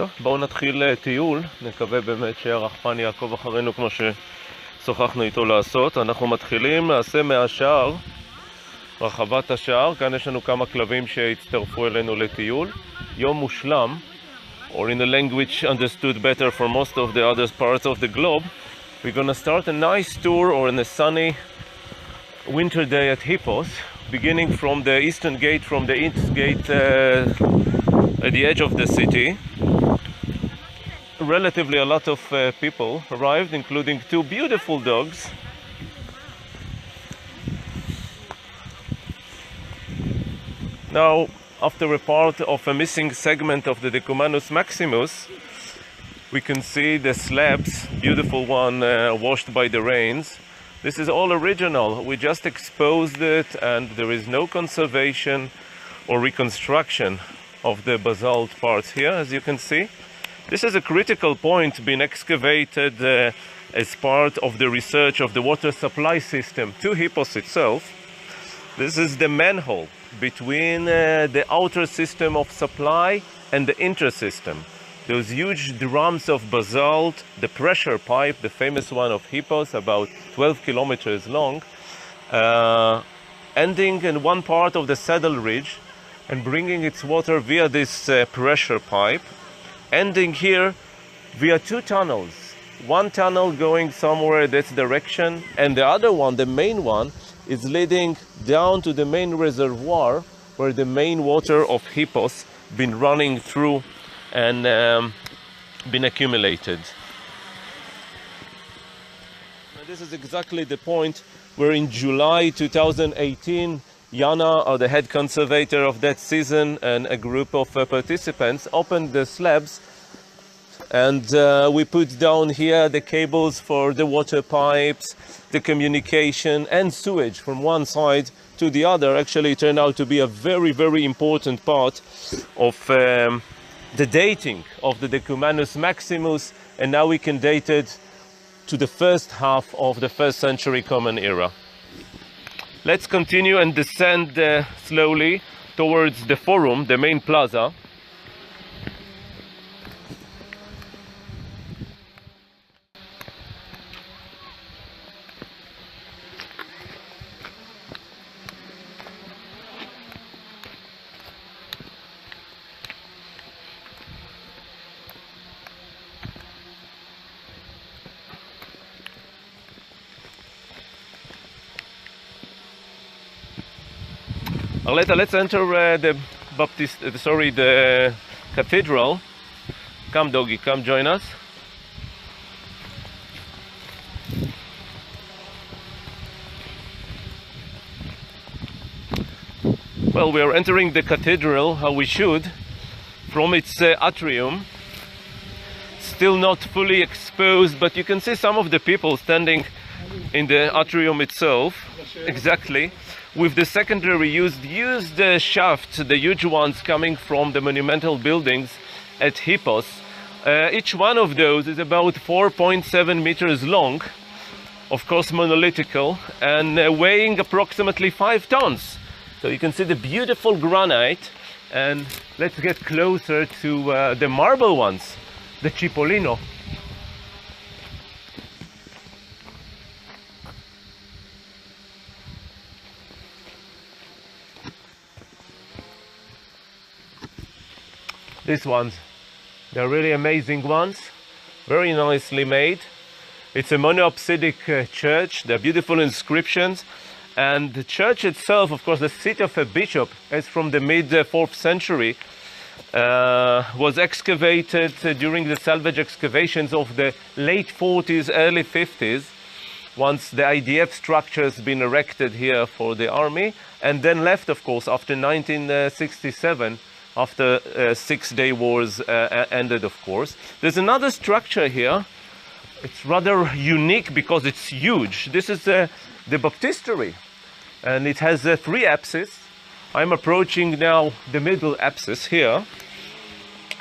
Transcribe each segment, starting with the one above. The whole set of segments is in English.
טוב, בואו נתחיל טיול, נקווה באמת שהרחפן יעקוב אחרינו כמו ששוחחנו איתו לעשות. אנחנו מתחילים, נעשה מהשער, רחבת השער, כאן יש לנו כמה כלבים שהצטרפו אלינו לטיול. יום מושלם, or in a language understood better for most of the other parts of the globe, we're going to start a nice tour or in a sunny winter day at Hippos, beginning from the eastern gate, from the east gate at the edge of the city. Relatively a lot of people arrived, including two beautiful dogs. Now, after a part of a missing segment of the Decumanus Maximus, we can see the slabs, beautiful one washed by the rains. This is all original. We just exposed it and there is no conservation or reconstruction of the basalt parts here, as you can see. This is a critical point being excavated as part of the research of the water supply system to Hippos itself. This is the manhole between the outer system of supply and the intersystem. Those huge drums of basalt, the pressure pipe, the famous one of Hippos, about 12 kilometers long, ending in one part of the saddle ridge and bringing its water via this pressure pipe, ending here via two tunnels. One tunnel going somewhere this direction, and the other one, the main one, is leading down to the main reservoir where the main water of Hippos been running through and been accumulated. And this is exactly the point where in July 2018 Yana, the head conservator of that season, and a group of participants opened the slabs, and we put down here the cables for the water pipes, the communication and sewage from one side to the other. Actually, it turned out to be a very, very important part of the dating of the Decumanus Maximus, and now we can date it to the first half of the 1st century Common Era. Let's continue and descend slowly towards the forum, the main plaza. Arleta, let's enter the cathedral. Come, doggy, come join us. Well, we are entering the cathedral, how we should, from its atrium. Still not fully exposed, but you can see some of the people standing in the atrium itself. Exactly. With the secondary used shafts, the huge ones coming from the monumental buildings at Hippos. Each one of those is about 4.7 meters long, of course monolithical, and weighing approximately 5 tons. So you can see the beautiful granite, and let's get closer to the marble ones, the Cipollino. These ones, they're really amazing ones, very nicely made. It's a monoapsidic church, they're beautiful inscriptions, and the church itself, of course, the seat of a bishop, is from the mid-4th century, was excavated during the salvage excavations of the late 40s, early 50s, once the IDF structure has been erected here for the army, and then left, of course, after 1967, after 6-day wars ended, of course. There's another structure here. It's rather unique because it's huge. This is the baptistery, and it has 3 apses. I'm approaching now the middle apsis here,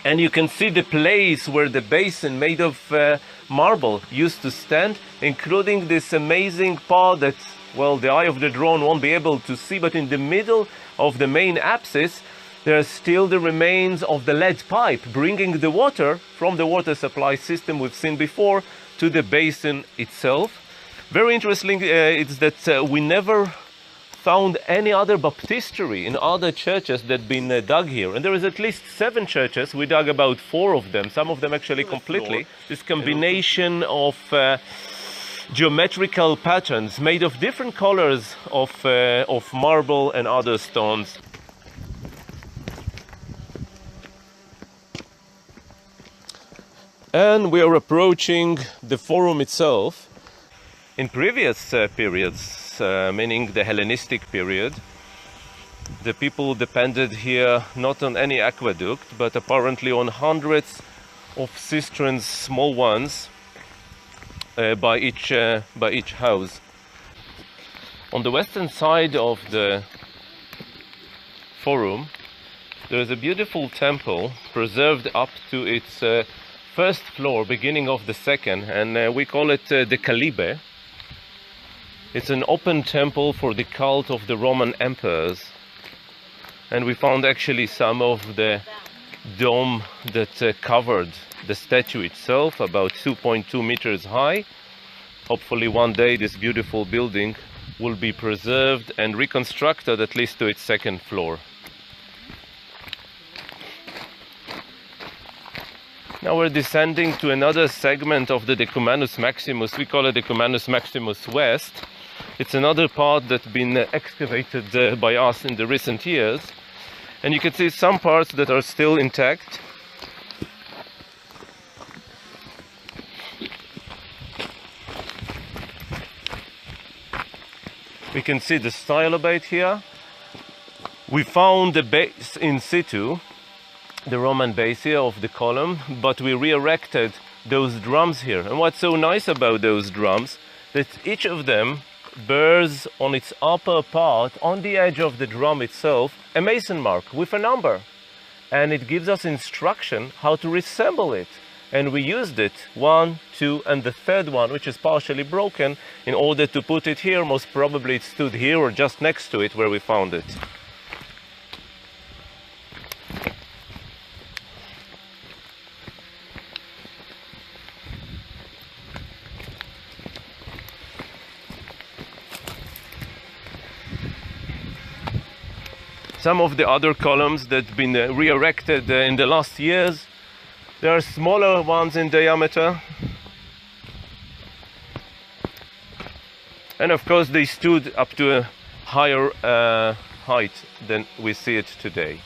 and you can see the place where the basin made of marble used to stand, including this amazing part that, well, the eye of the drone won't be able to see, but in the middle of the main apsis there are still the remains of the lead pipe bringing the water from the water supply system we've seen before to the basin itself. Very interesting is that we never found any other baptistery in other churches that been dug here, and there is at least 7 churches. We dug about 4 of them, some of them actually completely. This combination of geometrical patterns made of different colors of marble and other stones. And we are approaching the forum itself. In previous periods, meaning the Hellenistic period, the people depended here not on any aqueduct, but apparently on hundreds of cisterns, small ones, by each house. On the western side of the forum, there is a beautiful temple preserved up to its first floor, beginning of the second, and we call it Decapolis. It's an open temple for the cult of the Roman emperors, and we found actually some of the dome that covered the statue itself, about 2.2 meters high. Hopefully one day this beautiful building will be preserved and reconstructed at least to its second floor. Now we're descending to another segment of the Decumanus Maximus. We call it Decumanus Maximus West. It's another part that's been excavated by us in the recent years. And you can see some parts that are still intact. We can see the stylobate here. We found the base in situ, the Roman base here of the column, but we re-erected those drums here. And what's so nice about those drums, that each of them bears on its upper part, on the edge of the drum itself, a mason mark with a number. And it gives us instruction how to reassemble it. And we used it, 1, 2, and the third one, which is partially broken, in order to put it here. Most probably it stood here or just next to it where we found it. Some of the other columns that have been re-erected in the last years, there are smaller ones in diameter. And of course they stood up to a higher height than we see it today.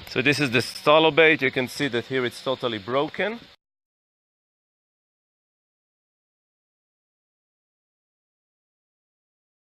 So this is the stylobate. You can see that here it's totally broken.